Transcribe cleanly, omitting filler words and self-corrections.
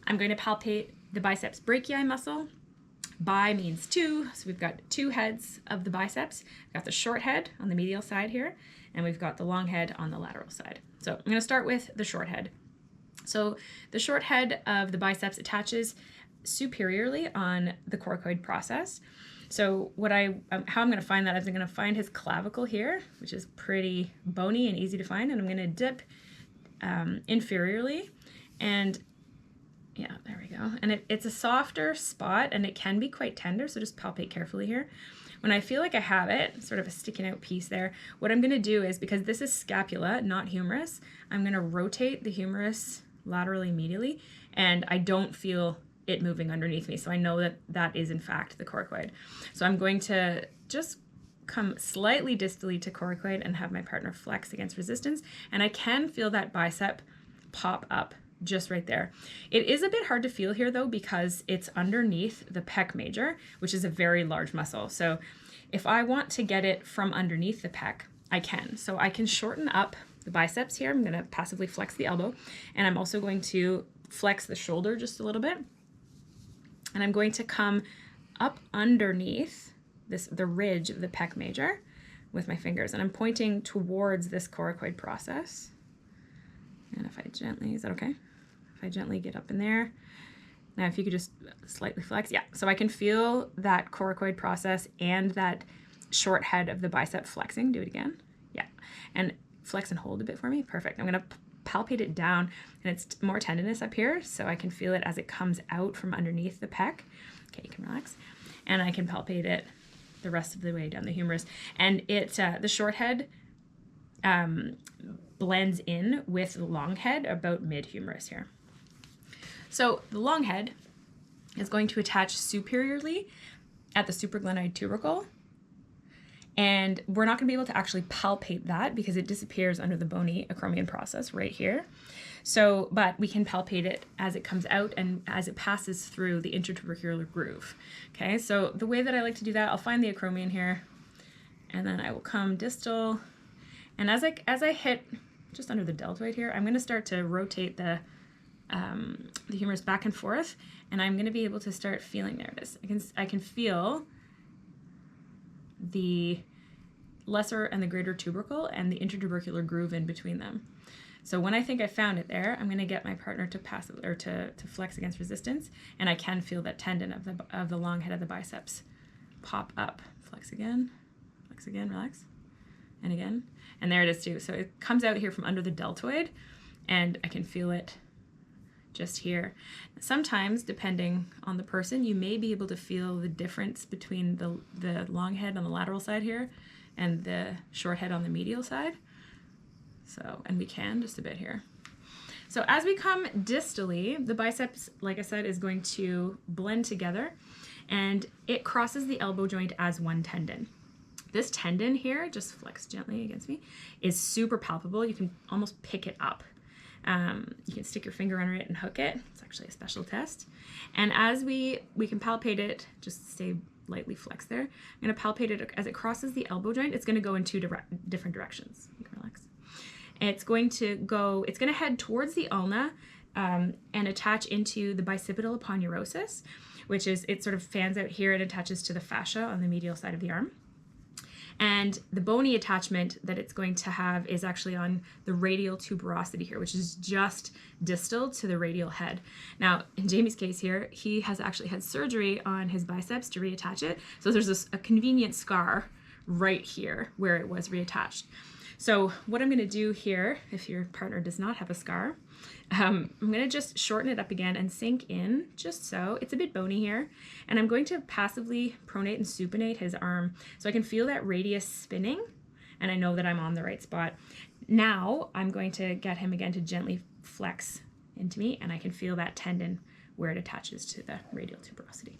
I'm going to palpate the biceps brachii muscle. Bi means two, so we've got two heads of the biceps. We've got the short head on the medial side here, and we've got the long head on the lateral side. So I'm going to start with the short head. So the short head of the biceps attaches superiorly on the coracoid process. So how I'm going to find that is I'm going to find his clavicle here, which is pretty bony and easy to find, and I'm going to dip inferiorly, and yeah, there we go. And it's a softer spot, and it can be quite tender, so just palpate carefully here. When I feel like I have it, sort of a sticking out piece there, what I'm going to do is, because this is scapula, not humerus, I'm going to rotate the humerus laterally medially, and I don't feel it moving underneath me, so I know that that is in fact the coracoid. So I'm going to just come slightly distally to coracoid and have my partner flex against resistance, and I can feel that bicep pop up just right there. It is a bit hard to feel here though, because it's underneath the pec major, which is a very large muscle. So if I want to get it from underneath the pec, I can. So I can shorten up the biceps here. I'm going to passively flex the elbow, and I'm also going to flex the shoulder just a little bit. And I'm going to come up underneath the ridge of the pec major with my fingers, and I'm pointing towards this coracoid process. And if I gently, is that okay? If I gently get up in there. Now if you could just slightly flex, yeah. So I can feel that coracoid process and that short head of the bicep flexing. Do it again. Yeah. And flex and hold a bit for me. Perfect. I'm going to palpate it down, and it's more tendinous up here, so I can feel it as it comes out from underneath the pec. Okay, you can relax. And I can palpate it the rest of the way down the humerus. And the short head blends in with the long head about mid-humerus here. So the long head is going to attach superiorly at the supraglenoid tubercle, and we're not going to be able to actually palpate that because it disappears under the bony acromion process right here. So, but we can palpate it as it comes out and as it passes through the intertubercular groove. Okay, so the way that I like to do that, I'll find the acromion here, and then I will come distal, and as I hit just under the deltoid here, I'm going to start to rotate the humerus back and forth, and I'm going to be able to start feeling, there it is. I can feel the lesser and the greater tubercle and the intertubercular groove in between them. So when I think I found it there, I'm going to get my partner to pass or to flex against resistance, and I can feel that tendon of the long head of the biceps pop up. Flex again, relax, and again, and there it is too. So it comes out here from under the deltoid, and I can feel it just here. Sometimes, depending on the person, you may be able to feel the difference between the long head on the lateral side here and the short head on the medial side. So, and we can just a bit here. So as we come distally, the biceps, like I said, is going to blend together, and it crosses the elbow joint as one tendon. This tendon here, just flex gently against me, is super palpable. You can almost pick it up. You can stick your finger under it and hook it. It's actually a special test. And as we can palpate it, just stay lightly flexed there. I'm going to palpate it as it crosses the elbow joint. It's going to go in two different directions. You can relax. And it's going to head towards the ulna and attach into the bicipital aponeurosis, which is, it sort of fans out here and attaches to the fascia on the medial side of the arm. And the bony attachment that it's going to have is actually on the radial tuberosity here, which is just distal to the radial head. Now, in Jamie's case here, he has actually had surgery on his biceps to reattach it. So there's a convenient scar right here where it was reattached. So what I'm going to do here, if your partner does not have a scar, I'm going to just shorten it up again and sink in, just so. It's a bit bony here. And I'm going to passively pronate and supinate his arm so I can feel that radius spinning, and I know that I'm on the right spot. Now I'm going to get him again to gently flex into me, and I can feel that tendon where it attaches to the radial tuberosity.